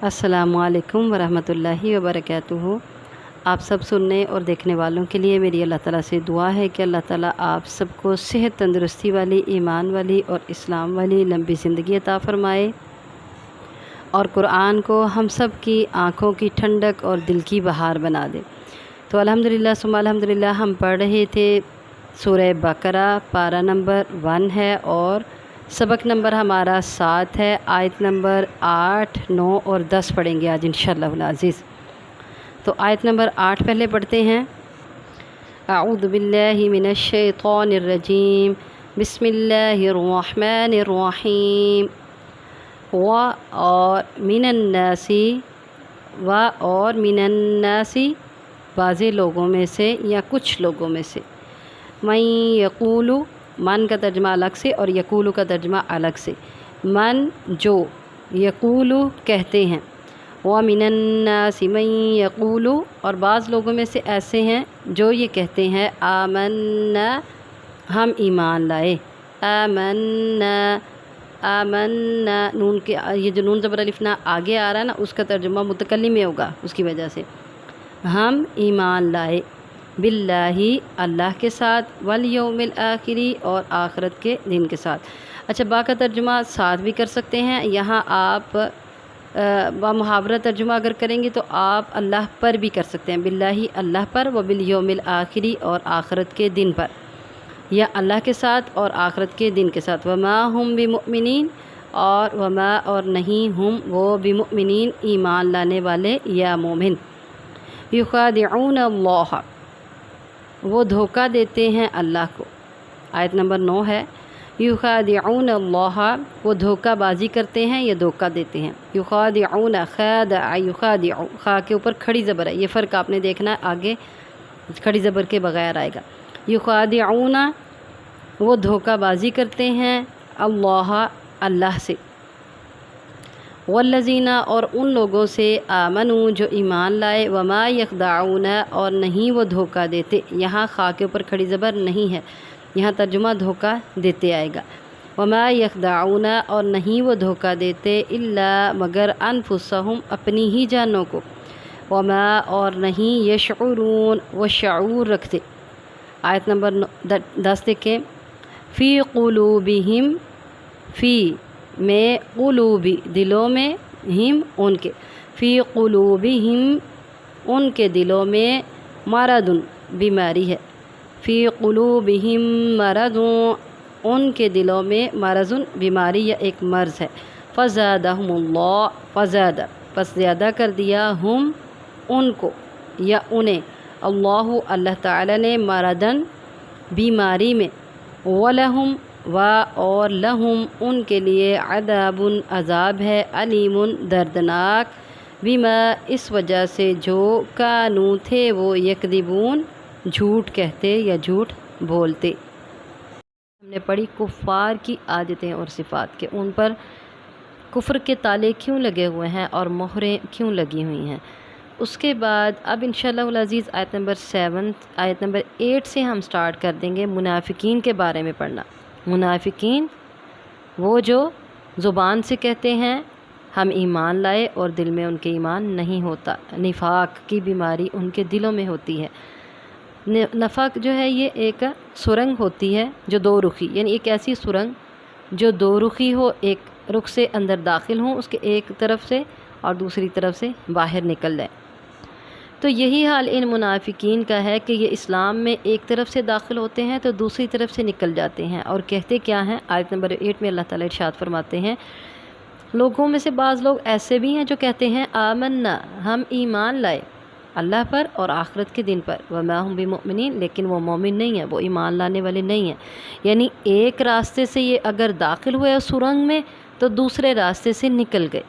السلام علیکم ورحمۃ وبرکاتہ۔ آپ سب سننے اور دیکھنے والوں کے لیے میری اللہ تعالیٰ سے دعا ہے کہ اللہ تعالیٰ آپ سب کو صحت، تندرستی والی، ایمان والی اور اسلام والی لمبی زندگی عطا فرمائے، اور قرآن کو ہم سب کی آنکھوں کی ٹھنڈک اور دل کی بہار بنا دے۔ تو الحمدللہ ثم الحمدللہ ہم پڑھ رہے تھے سورہ بقرہ، پارہ نمبر 1 ہے اور سبق نمبر ہمارا 7 ہے۔ آیت نمبر 8، 9 اور 10 پڑھیں گے آج انشاءاللہ العزیز۔ تو آیت نمبر 8 پہلے پڑھتے ہیں۔ اعوذ باللہ من الشیطان الرجیم، بسم اللہ الرحمن الرحیم۔ و اور من الناس، و اور من الناس بعض لوگوں میں سے یا کچھ لوگوں میں سے، من یقول، من کا ترجمہ الگ سے اور یقول کا ترجمہ الگ سے۔ من جو، یقول کہتے ہیں، وَمِنَ النَّاسِ مَن یقول اور بعض لوگوں میں سے ایسے ہیں جو یہ کہتے ہیں آمنا، ہم ایمان لائے۔ آمنا، آمنا، نون کے یہ جو نون زبر الف نا آگے آ رہا ہے نا، اس کا ترجمہ متکلم میں ہوگا، اس کی وجہ سے ہم ایمان لائے، باللہ اللہ کے ساتھ، والیوم الآخری اور آخرت کے دن کے ساتھ۔ اچھا، با کا ترجمہ ساتھ بھی کر سکتے ہیں، یہاں آپ با محاورہ ترجمہ اگر کریں گے تو آپ اللہ پر بھی کر سکتے ہیں، باللہ اللہ پر، و بالیوم الآخری اور آخرت کے دن پر، یا اللہ کے ساتھ اور آخرت کے دن کے ساتھ۔ وما ہم بمؤمنین اور وما اور نہیں ہم وہ بمؤمنین ایمان لانے والے یا مومن۔ یخادعون اللہ، وہ دھوکہ دیتے ہیں اللہ کو۔ آیت نمبر 9 ہے۔ یخادعون اللہ، وہ دھوکہ بازی کرتے ہیں یا دھوکہ دیتے ہیں۔ یخادعون، خادع یخادع، خا کے اوپر کھڑی زبر ہے، یہ فرق آپ نے دیکھنا ہے، آگے کھڑی زبر کے بغیر آئے گا۔ یخادعون، وہ دھوکہ بازی کرتے ہیں اللہ، اللہ سے، والذین اور ان لوگوں سے آمنوا جو ایمان لائے، وما یخدعون اور نہیں وہ دھوکہ دیتے، یہاں خا کے اوپر کھڑی زبر نہیں ہے، یہاں ترجمہ دھوکہ دیتے آئے گا۔ وما یخدعون اور نہیں وہ دھوکہ دیتے، الا مگر انفسہم اپنی ہی جانوں کو، وما اور نہیں یشعرون وہ شعور رکھتے۔ آیت نمبر 10 دیکھیں۔ فی قلوبہم، فی میں، قلوبی دلوں میں، ہم ان کے، فی قلوبہم ان کے دلوں میں، مرض بیماری ہے، فی قلوبہم مرض ان کے دلوں میں مرض بیماری یا ایک مرض ہے۔ فزادہم اللہ، فزاد پس زیادہ کر دیا، ہم ان کو یا انہیں، اللہ اللہ تعالی نے، مرضاً بیماری میں، ولہم و اور لہم ان کے لیے، عذاب عذاب ہے، علیم دردناک، بما اس وجہ سے جو کانوا تھے وہ، یکذبون جھوٹ کہتے یا جھوٹ بولتے۔ ہم نے پڑھی کفار کی عادتیں اور صفات کے، ان پر کفر کے تالے کیوں لگے ہوئے ہیں اور مہریں کیوں لگی ہوئی ہیں۔ اس کے بعد اب انشاءاللہ العزیز آیت نمبر 7، آیت نمبر 8 سے ہم سٹارٹ کر دیں گے منافقین کے بارے میں پڑھنا۔ منافقین وہ جو زبان سے کہتے ہیں ہم ایمان لائے اور دل میں ان کے ایمان نہیں ہوتا، نفاق کی بیماری ان کے دلوں میں ہوتی ہے۔ نفاق جو ہے یہ ایک سرنگ ہوتی ہے جو دو رخی، یعنی ایک ایسی سرنگ جو دو رخی ہو، ایک رخ سے اندر داخل ہوں، اس کے ایک طرف سے اور دوسری طرف سے باہر نکل جائے۔ تو یہی حال ان منافقین کا ہے کہ یہ اسلام میں ایک طرف سے داخل ہوتے ہیں تو دوسری طرف سے نکل جاتے ہیں، اور کہتے کیا ہیں؟ آیت نمبر 8 میں اللہ تعالیٰ ارشاد فرماتے ہیں، لوگوں میں سے بعض لوگ ایسے بھی ہیں جو کہتے ہیں آمنا، ہم ایمان لائے اللہ پر اور آخرت کے دن پر، وما ہم بمؤمنین لیکن وہ مومن نہیں ہیں، وہ ایمان لانے والے نہیں ہیں۔ یعنی ایک راستے سے یہ اگر داخل ہوئے سرنگ میں تو دوسرے راستے سے نکل گئے۔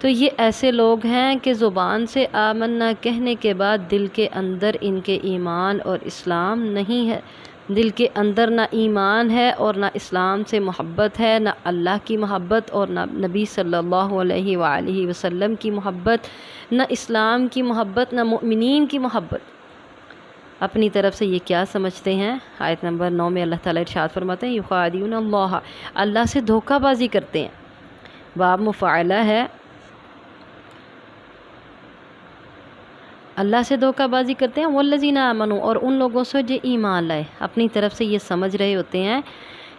تو یہ ایسے لوگ ہیں کہ زبان سے آمنا کہنے کے بعد دل کے اندر ان کے ایمان اور اسلام نہیں ہے، دل کے اندر نہ ایمان ہے اور نہ اسلام سے محبت ہے، نہ اللہ کی محبت اور نہ نبی صلی اللہ علیہ وآلہ وسلم کی محبت، نہ اسلام کی محبت، نہ مؤمنین کی محبت۔ اپنی طرف سے یہ کیا سمجھتے ہیں؟ آیت نمبر 9 میں اللہ تعالیٰ ارشاد فرماتے ہیں، یخادعون اللہ، اللہ سے دھوکہ بازی کرتے ہیں۔ باب مفاعلہ ہے، اللہ سے دھوکہ بازی کرتے ہیں، والذین آمنوا، اور ان لوگوں سے جو ایمان لائے، اپنی طرف سے یہ سمجھ رہے ہوتے ہیں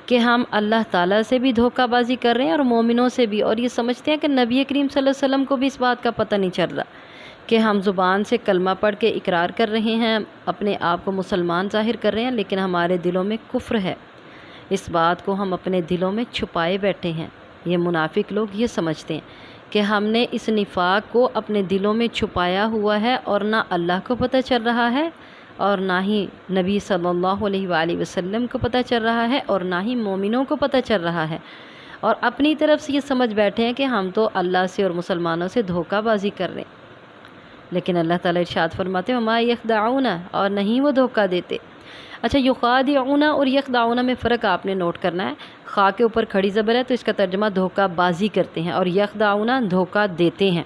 کہ ہم اللہ تعالیٰ سے بھی دھوکہ بازی کر رہے ہیں اور مومنوں سے بھی، اور یہ سمجھتے ہیں کہ نبی کریم صلی اللہ علیہ وسلم کو بھی اس بات کا پتہ نہیں چل رہا کہ ہم زبان سے کلمہ پڑھ کے اقرار کر رہے ہیں، اپنے آپ کو مسلمان ظاہر کر رہے ہیں، لیکن ہمارے دلوں میں کفر ہے، اس بات کو ہم اپنے دلوں میں چھپائے بیٹھے ہیں۔ یہ منافق لوگ یہ سمجھتے ہیں کہ ہم نے اس نفاق کو اپنے دلوں میں چھپایا ہوا ہے، اور نہ اللہ کو پتہ چل رہا ہے اور نہ ہی نبی صلی اللہ علیہ وآلہ وسلم کو پتہ چل رہا ہے اور نہ ہی مومنوں کو پتہ چل رہا ہے، اور اپنی طرف سے یہ سمجھ بیٹھے ہیں کہ ہم تو اللہ سے اور مسلمانوں سے دھوکہ بازی کر رہے ہیں۔ لیکن اللہ تعالیٰ ارشاد فرماتے ہیں وما یخدعون، اور نہیں وہ دھوکہ دیتے۔ اچھا، یخادعون اور یخدعون میں فرق آپ نے نوٹ کرنا ہے۔ خا کے اوپر کھڑی زبر ہے تو اس کا ترجمہ دھوکہ بازی کرتے ہیں، اور یخدعون دھوکہ دیتے ہیں۔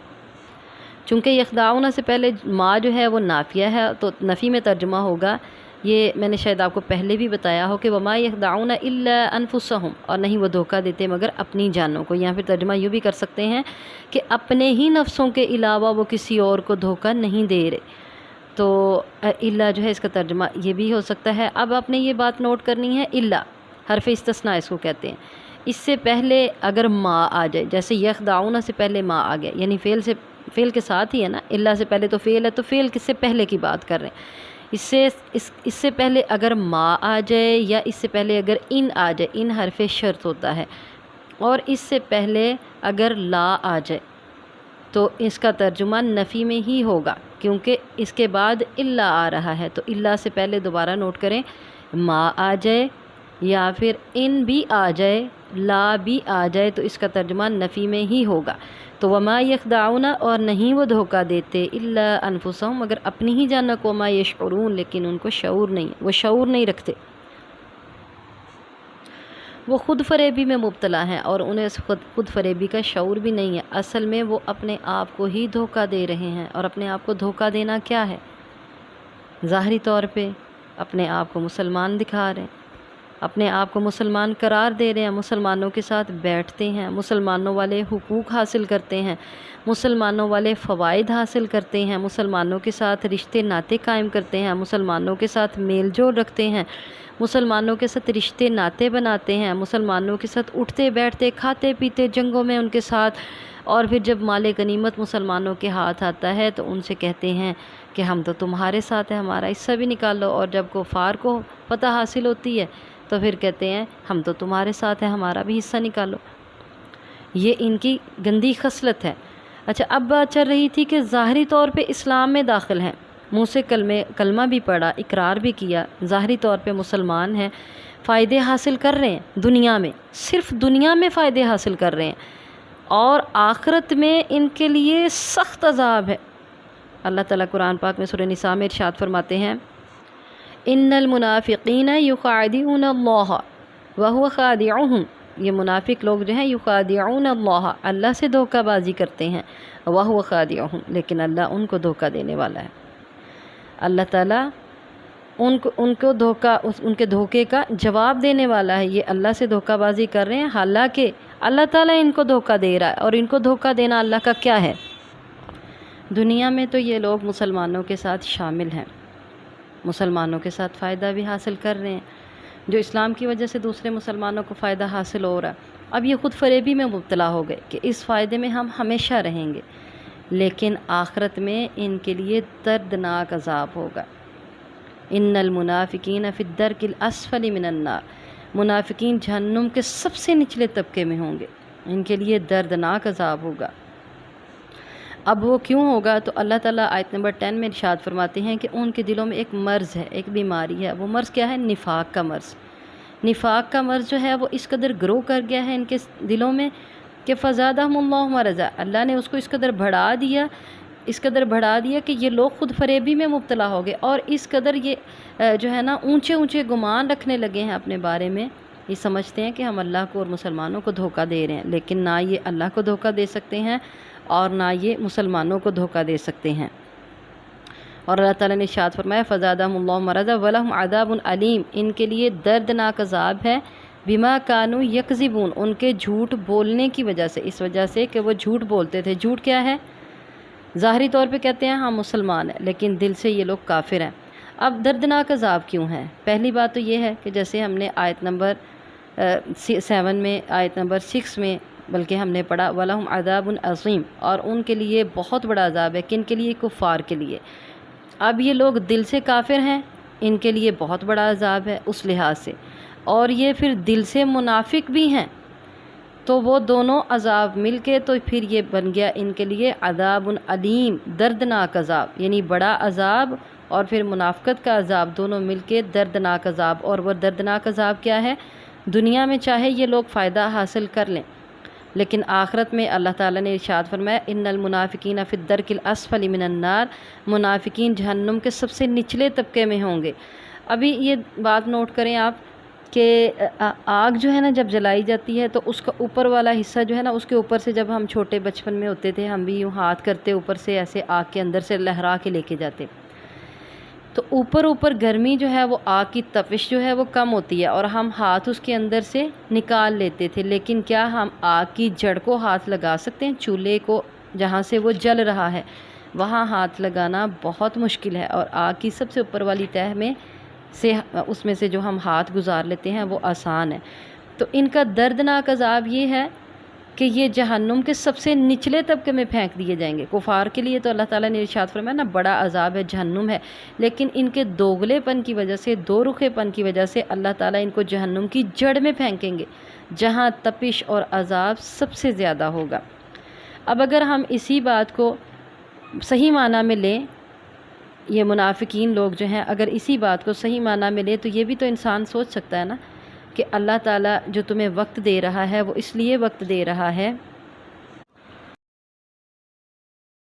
چونکہ یخدعون سے پہلے ما جو ہے وہ نافیہ ہے تو نفی میں ترجمہ ہوگا، یہ میں نے شاید آپ کو پہلے بھی بتایا ہو کہ وما یخدعون الا انفسهم، اور نہیں وہ دھوکہ دیتے مگر اپنی جانوں کو۔ یہاں پھر ترجمہ یوں بھی کر سکتے ہیں کہ اپنے ہی نفسوں کے علاوہ وہ کسی اور کو دھوکہ نہیں دے رہے، تو الا جو ہے اس کا ترجمہ یہ بھی ہو سکتا ہے۔ اب آپ نے یہ بات نوٹ کرنی ہے، الا حرف استثناء اس کو کہتے ہیں، اس سے پہلے اگر ما آ جائے، جیسے یخدعون سے پہلے ما آ گیا، یعنی فعل کے ساتھ ہی ہے نا، الا سے پہلے تو فعل ہے تو فعل کس سے پہلے کی بات کر رہے ہیں، اس سے پہلے اگر ما آ جائے یا اس سے پہلے اگر ان آ جائے، ان حرف شرط ہوتا ہے، اور اس سے پہلے اگر لا آ جائے تو اس کا ترجمہ نفی میں ہی ہوگا، کیونکہ اس کے بعد الا آ رہا ہے، تو الا سے پہلے دوبارہ نوٹ کریں، ما آ جائے یا پھر ان بھی آ جائے، لا بھی آ جائے، تو اس کا ترجمہ نفی میں ہی ہوگا۔ تو وما یخدعون، اور نہیں وہ دھوکہ دیتے، الا انفسهم، مگر اپنی ہی جانوں کو، ما یشعرون، لیکن ان کو شعور نہیں، وہ شعور نہیں رکھتے، وہ خود فریبی میں مبتلا ہیں اور انہیں خود فریبی کا شعور بھی نہیں ہے۔ اصل میں وہ اپنے آپ کو ہی دھوکہ دے رہے ہیں، اور اپنے آپ کو دھوکہ دینا کیا ہے؟ ظاہری طور پہ اپنے آپ کو مسلمان دکھا رہے ہیں، اپنے آپ کو مسلمان قرار دے رہے ہیں، مسلمانوں کے ساتھ بیٹھتے ہیں، مسلمانوں والے حقوق حاصل کرتے ہیں، مسلمانوں والے فوائد حاصل کرتے ہیں، مسلمانوں کے ساتھ رشتے ناطے قائم کرتے ہیں، مسلمانوں کے ساتھ میل جول رکھتے ہیں، مسلمانوں کے ساتھ رشتے ناطے بناتے ہیں، مسلمانوں کے ساتھ اٹھتے بیٹھتے کھاتے پیتے جنگوں میں ان کے ساتھ، اور پھر جب مال غنیمت مسلمانوں کے ہاتھ آتا ہے تو ان سے کہتے ہیں کہ ہم تو تمہارے ساتھ ہیں، ہمارا حصہ بھی نکالو، اور جب کفار کو فتح حاصل ہوتی ہے تو پھر کہتے ہیں ہم تو تمہارے ساتھ ہیں، ہمارا بھی حصہ نکالو۔ یہ ان کی گندی خصلت ہے۔ اچھا، اب بات چل رہی تھی کہ ظاہری طور پہ اسلام میں داخل ہیں، منہ سے کلمہ بھی پڑھا، اقرار بھی کیا، ظاہری طور پہ مسلمان ہیں، فائدے حاصل کر رہے ہیں دنیا میں، صرف دنیا میں فائدے حاصل کر رہے ہیں، اور آخرت میں ان کے لیے سخت عذاب ہے۔ اللہ تعالیٰ قرآن پاک میں سورہ نساء میں ارشاد فرماتے ہیں ان المنافقین یخادعون اللہ وہو خادعہم، یہ منافق لوگ جو ہیں یخادعون اللہ، اللہ سے دھوکہ بازی کرتے ہیں، وہو خادعہم، لیکن اللہ ان کو دھوکہ دینے والا ہے۔ اللہ تعالیٰ ان کے دھوکے کا جواب دینے والا ہے۔ یہ اللہ سے دھوکہ بازی کر رہے ہیں، حالانکہ اللہ تعالیٰ ان کو دھوکہ دے رہا ہے، اور ان کو دھوکہ دینا اللہ کا کیا ہے؟ دنیا میں تو یہ لوگ مسلمانوں کے ساتھ شامل ہیں، مسلمانوں کے ساتھ فائدہ بھی حاصل کر رہے ہیں، جو اسلام کی وجہ سے دوسرے مسلمانوں کو فائدہ حاصل ہو رہا ہے۔ اب یہ خود فریبی میں مبتلا ہو گئے کہ اس فائدے میں ہم ہمیشہ رہیں گے، لیکن آخرت میں ان کے لیے دردناک عذاب ہوگا۔ ان المنافقین فی الدرک الاسفل من النار، منافقین جہنم کے سب سے نچلے طبقے میں ہوں گے، ان کے لیے دردناک عذاب ہوگا۔ اب وہ کیوں ہوگا؟ تو اللہ تعالیٰ آیت نمبر 10 میں ارشاد فرماتے ہیں کہ ان کے دلوں میں ایک مرض ہے، ایک بیماری ہے۔ وہ مرض کیا ہے؟ نفاق کا مرض۔ نفاق کا مرض جو ہے وہ اس قدر گرو کر گیا ہے ان کے دلوں میں کہ فزادہم اللہ مرضا، اللہ نے اس کو اس قدر بڑھا دیا کہ یہ لوگ خود فریبی میں مبتلا ہو گئے، اور اس قدر یہ جو ہے نا اونچے اونچے گمان رکھنے لگے ہیں اپنے بارے میں، یہ سمجھتے ہیں کہ ہم اللہ کو اور مسلمانوں کو دھوکہ دے رہے ہیں، لیکن نہ یہ اللہ کو دھوکہ دے سکتے ہیں اور نہ یہ مسلمانوں کو دھوکہ دے سکتے ہیں۔ اور اللہ تعالیٰ نے ارشاد فرمایا فزادہم اللہ مرضا ولہم عذاب علیم، ان کے لیے دردناک عذاب ہے، بما کانوا یکذبون، ان کے جھوٹ بولنے کی وجہ سے، اس وجہ سے کہ وہ جھوٹ بولتے تھے۔ جھوٹ کیا ہے؟ ظاہری طور پہ کہتے ہیں ہم مسلمان ہیں، لیکن دل سے یہ لوگ کافر ہیں۔ اب دردناک عذاب کیوں ہیں؟ پہلی بات تو یہ ہے کہ جیسے ہم نے آیت نمبر 7 میں، آیت نمبر 6 میں بلکہ ہم نے پڑھا وَلَهُمْ عَذَابٌ عَظِيمٌ، اور ان کے لیے بہت بڑا عذاب ہے۔ کن کے لیے؟ کفار کے لیے۔ اب یہ لوگ دل سے کافر ہیں، ان کے لیے بہت بڑا عذاب ہے اس لحاظ سے، اور یہ پھر دل سے منافق بھی ہیں، تو وہ دونوں عذاب مل کے تو پھر یہ بن گیا ان کے لیے عذاب علیم، دردناک عذاب، یعنی بڑا عذاب اور پھر منافقت کا عذاب، دونوں مل کے دردناک عذاب۔ اور وہ دردناک عذاب کیا ہے؟ دنیا میں چاہے یہ لوگ فائدہ حاصل کر لیں، لیکن آخرت میں اللہ تعالیٰ نے ارشاد فرمایا ان المنافقین فی الدرک الاسفل من النار، منافقین جہنم کے سب سے نچلے طبقے میں ہوں گے۔ ابھی یہ بات نوٹ کریں آپ کہ آگ جو ہے نا جب جلائی جاتی ہے تو اس کا اوپر والا حصہ جو ہے نا، اس کے اوپر سے جب ہم چھوٹے بچپن میں ہوتے تھے ہم بھی یوں ہاتھ کرتے اوپر سے ایسے آگ کے اندر سے لہرا کے لے کے جاتے، تو اوپر گرمی جو ہے وہ آگ کی تپش جو ہے وہ کم ہوتی ہے اور ہم ہاتھ اس کے اندر سے نکال لیتے تھے، لیکن کیا ہم آگ کی جڑ کو ہاتھ لگا سکتے ہیں؟ چولہے کو جہاں سے وہ جل رہا ہے وہاں ہاتھ لگانا بہت مشکل ہے، اور آگ کی سب سے اوپر والی تہہ میں سے اس میں سے جو ہم ہاتھ گزار لیتے ہیں وہ آسان ہے۔ تو ان کا دردناک عذاب یہ ہے کہ یہ جہنم کے سب سے نچلے طبقے میں پھینک دیے جائیں گے۔ کفار کے لیے تو اللہ تعالیٰ نے ارشاد فرمایا نا بڑا عذاب ہے، جہنم ہے، لیکن ان کے دوغلے پن کی وجہ سے، دو رخے پن کی وجہ سے اللہ تعالیٰ ان کو جہنم کی جڑ میں پھینکیں گے جہاں تپش اور عذاب سب سے زیادہ ہوگا۔ اب اگر ہم اسی بات کو صحیح معنی میں لیں، یہ منافقین لوگ جو ہیں اگر اسی بات کو صحیح معنی میں لیں تو یہ بھی تو انسان سوچ سکتا ہے نا کہ اللہ تعالیٰ جو تمہیں وقت دے رہا ہے وہ اس لیے وقت دے رہا ہے